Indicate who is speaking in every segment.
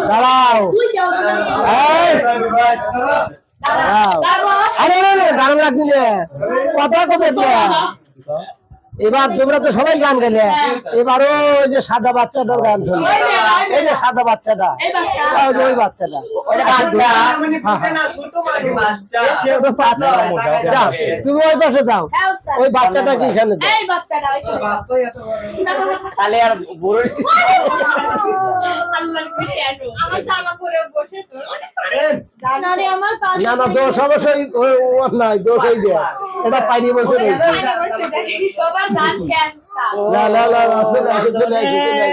Speaker 1: দাঁড়াও আরে গান লাগবি কথা কবে এবার তোমরা তো সবাই গান গেলে এবারও ওই যে সাদা বাচ্চাটার গান শুনবে এই যে সাদা বাচ্চাটা ওই বাচ্চাটা তুমি ওই পাশে যাও ওই বাচ্চাটা কি এখানে না না দোষ অবশ্যই নাই দোষ হয়ে যায় এটা পাইনি বসে রয়েছে না না না আসলে কিছু নাই কিছু নাই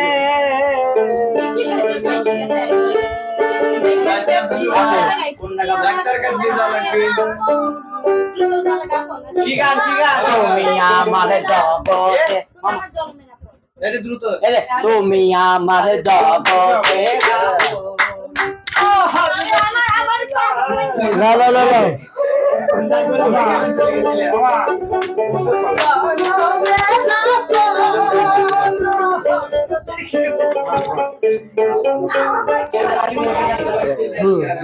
Speaker 2: ডাক্তার কাছে নিয়ে যাওয়া লাগবে কি গান তুমি আমার জগতে এটা দ্রুত তুমি আমার জগতে
Speaker 1: না না না না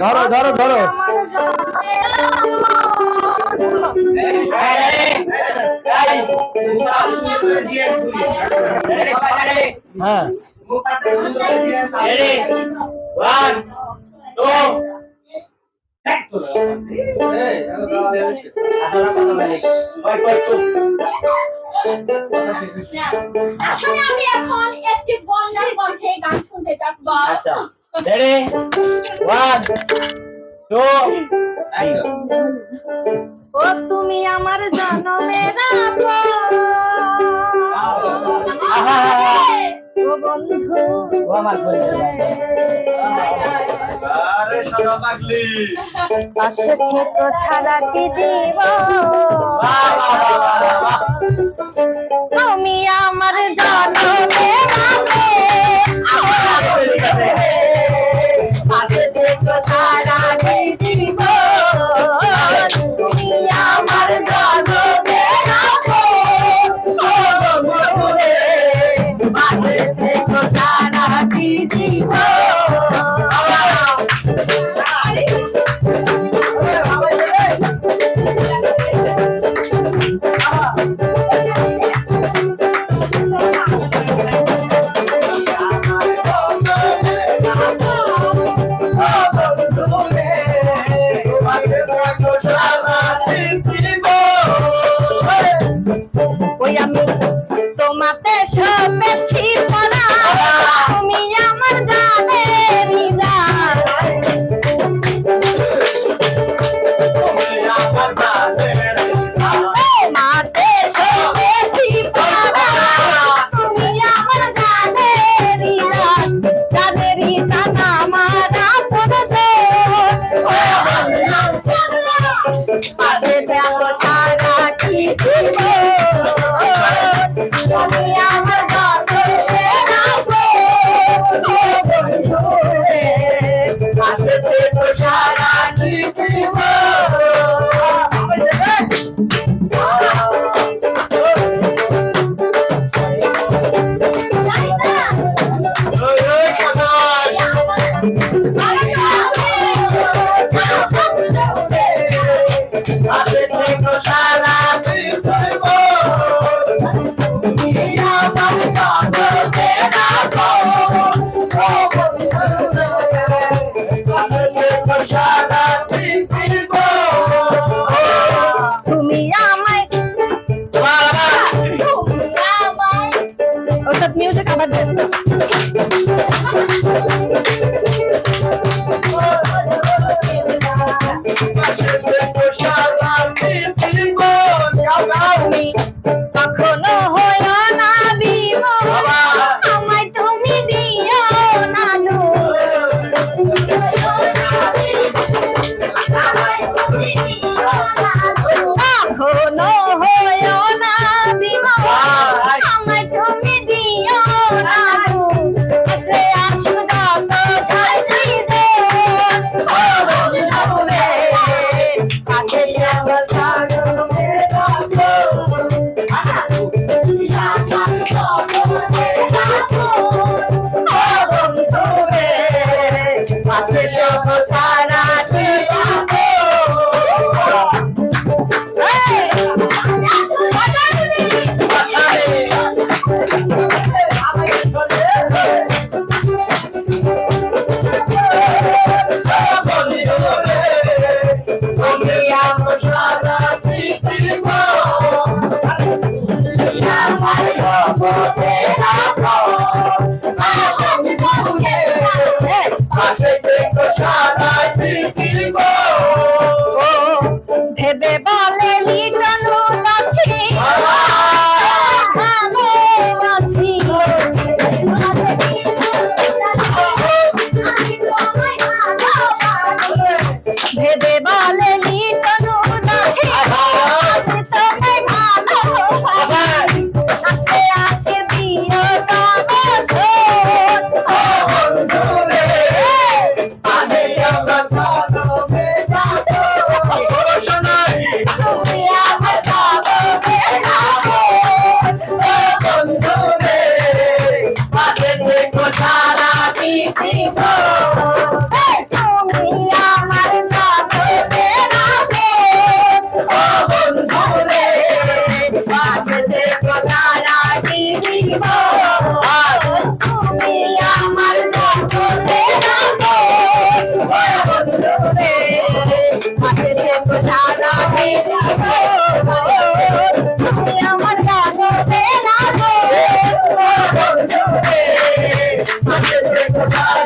Speaker 1: ধরো ধরো ধরো হ্যাঁ
Speaker 3: আসলে আমি এখন একটি বন্যার কণ্ঠে গান শুনতে চাচ্ছি।
Speaker 2: আচ্ছা রেডি 1 2
Speaker 3: ও তুমি আমার জনমের ও বন্ধু
Speaker 2: ও আমার বন্ধু
Speaker 4: আরে সাদা পাগলি
Speaker 3: পাশে থেকো সারাটি জীবন তুমি আমার জনমের পাশে থেকো সারাটি জীবন তুমি আমার জনমের পাশে থেকো সারাটি জীবন ওই আমি তোমাতে সবেছি পড়া তুমি আমার জানের মাতে সবেছি পড়া তুমি আমার জানেরই জানা মারা পড়বে পাশে দেখো সারা কি তুমি আমার গানে রাখো পাশে দেখো সারা কি তুমি আমায় ওটাত মিউজিক আবার দেন তুমি কখনো হইও না বিমোহ আমায় তুমি দিও না কখনো হইও না বিমোহ আমায় তুমি দিও না
Speaker 4: আসে যে কোথায়